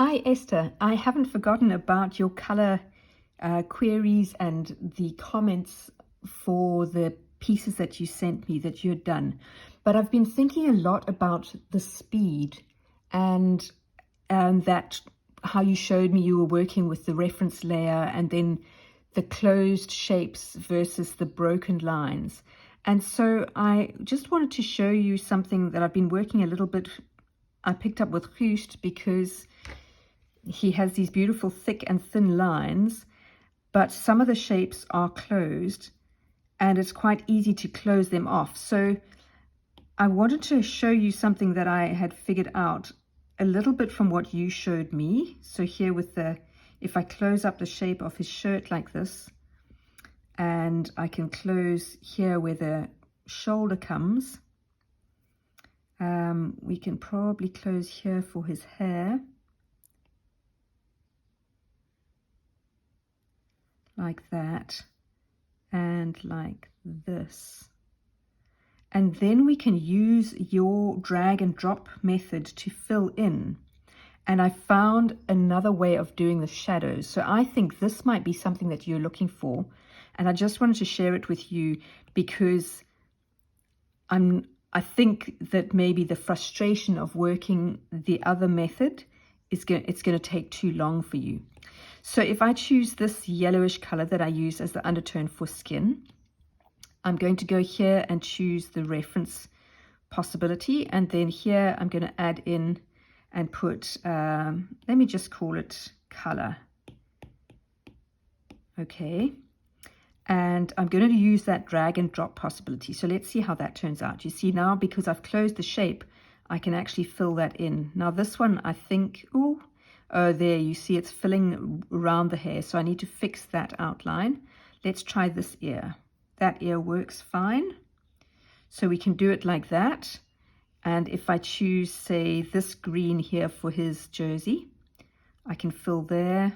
Hi Esther, I haven't forgotten about your color queries and the comments for the pieces that you sent me that you'd done. But I've been thinking a lot about the speed and that how you showed me you were working with the reference layer and then the closed shapes versus the broken lines. And so I just wanted to show you something that I've been working a little bit. I picked up with Guust because he has these beautiful thick and thin lines, but some of the shapes are closed and it's quite easy to close them off. So I wanted to show you something that I had figured out a little bit from what you showed me. So here with if I close up the shape of his shirt like this, and I can close here where the shoulder comes, we can probably close here for his hair. Like that, and like this. And then we can use your drag and drop method to fill in. And I found another way of doing the shadows. So I think this might be something that you're looking for. And I just wanted to share it with you because I think that maybe the frustration of working the other method it's going to take too long for you. So if I choose this yellowish color that I use as the undertone for skin, I'm going to go here and choose the reference possibility. And then here I'm going to add in and put, let me just call it color. Okay. And I'm going to use that drag and drop possibility. So let's see how that turns out. You see now, because I've closed the shape, I can actually fill that in. Now this one, I think, oh, there you see it's filling around the hair. So I need to fix that outline. Let's try this ear. That ear works fine. So we can do it like that. And if I choose, say, this green here for his jersey, I can fill there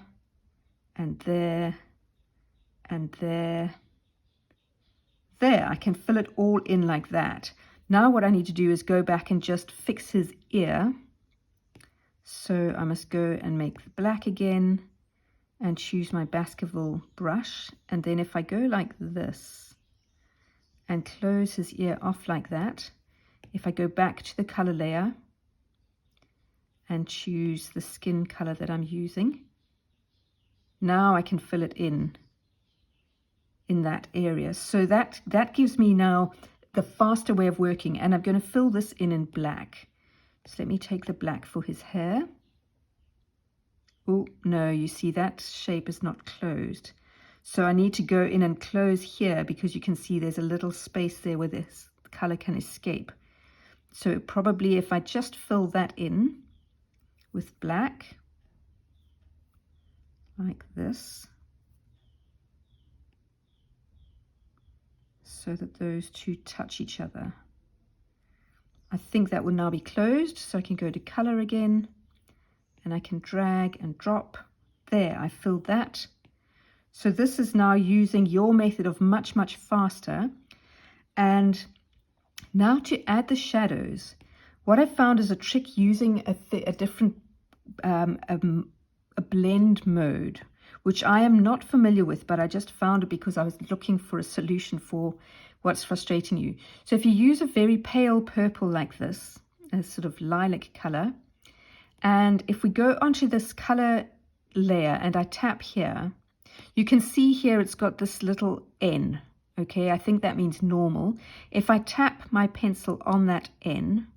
and there and there. There, I can fill it all in like that. Now what I need to do is go back and just fix his ear. So I must go and make the black again and choose my Baskerville brush. And then if I go like this and close his ear off like that, if I go back to the color layer and choose the skin color that I'm using, now I can fill it in that area. So that gives me now the faster way of working, and I'm going to fill this in black. So let me take the black for his hair. Oh no, you see that shape is not closed, so I need to go in and close here because you can see there's a little space there where this color can escape. So probably if I just fill that in with black like this, so that those two touch each other. I think that will now be closed, so I can go to color again and I can drag and drop. There, I filled that. So this is now using your method of much, much faster. And now to add the shadows, what I found is a trick using a different a blend mode, which I am not familiar with, but I just found it because I was looking for a solution for what's frustrating you. So if you use a very pale purple like this, a sort of lilac color, and if we go onto this color layer and I tap here, you can see here it's got this little N. Okay, I think that means normal. If I tap my pencil on that N,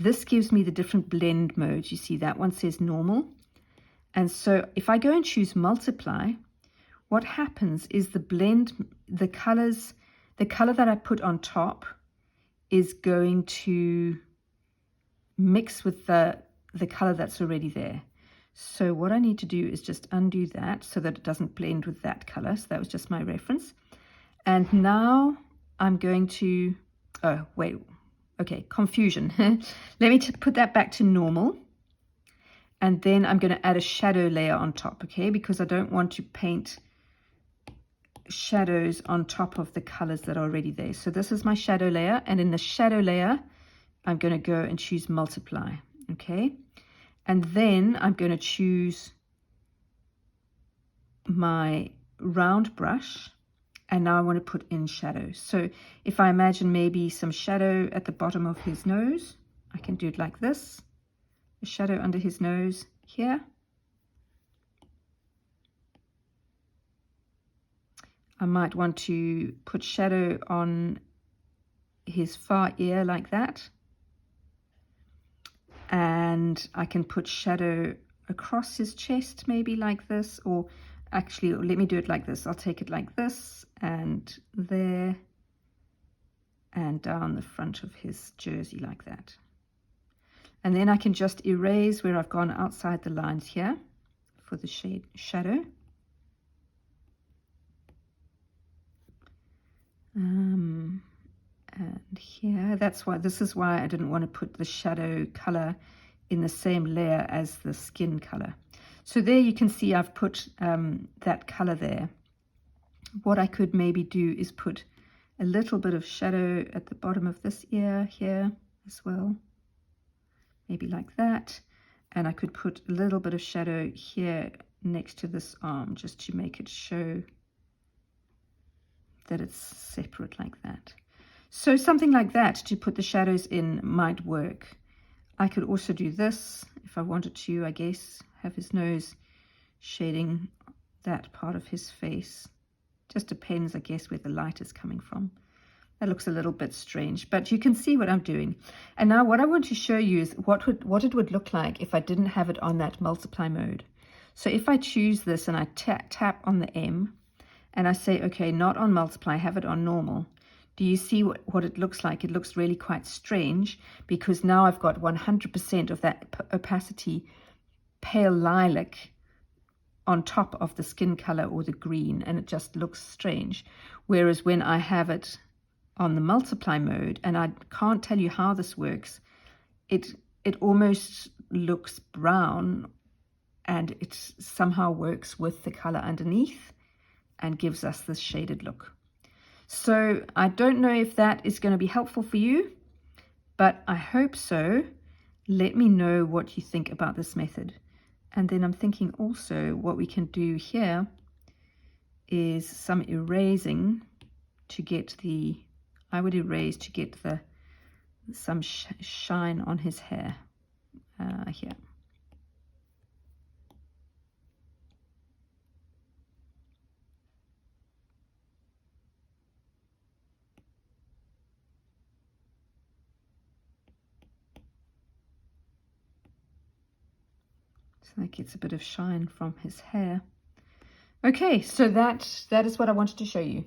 this gives me the different blend modes. You see that one says normal. And so if I go and choose multiply, what happens is the color that I put on top is going to mix with the color that's already there. So what I need to do is just undo that so that it doesn't blend with that color. So that was just my reference. And now I'm going to, oh, wait, okay, confusion. Let me put that back to normal. And then I'm going to add a shadow layer on top, okay? Because I don't want to paint shadows on top of the colors that are already there. So this is my shadow layer. And in the shadow layer, I'm going to go and choose multiply, okay? And then I'm going to choose my round brush, and now I want to put in shadow. So if I imagine maybe some shadow at the bottom of his nose, I can do it like this, a shadow under his nose here. I might want to put shadow on his far ear like that. And I can put shadow across his chest maybe like this, or actually let me do it like this. I'll take it like this and there and down the front of his jersey like that. And then I can just erase where I've gone outside the lines here for the shadow. And here, this is why I didn't want to put the shadow color in the same layer as the skin color. So there you can see I've put that color there. What I could maybe do is put a little bit of shadow at the bottom of this ear here as well, maybe like that. And I could put a little bit of shadow here next to this arm just to make it show that it's separate like that. So something like that to put the shadows in might work. I could also do this if I wanted to, I guess, have his nose shading that part of his face. Just depends, I guess, where the light is coming from. That looks a little bit strange, but you can see what I'm doing. And now what I want to show you is what it would look like if I didn't have it on that multiply mode. So if I choose this and I tap on the M and I say, okay, not on multiply, have it on normal. Do you see what it looks like? It looks really quite strange because now I've got 100% of that opacity pale lilac on top of the skin color or the green, and it just looks strange. Whereas when I have it on the multiply mode, and I can't tell you how this works, it almost looks brown, and it somehow works with the color underneath and gives us this shaded look. So I don't know if that is going to be helpful for you, but I hope so. Let me know what you think about this method. And then I'm thinking also what we can do here is some erasing to get I would erase to get some shine on his hair here. So that gets a bit of shine from his hair. Okay, so that is what I wanted to show you.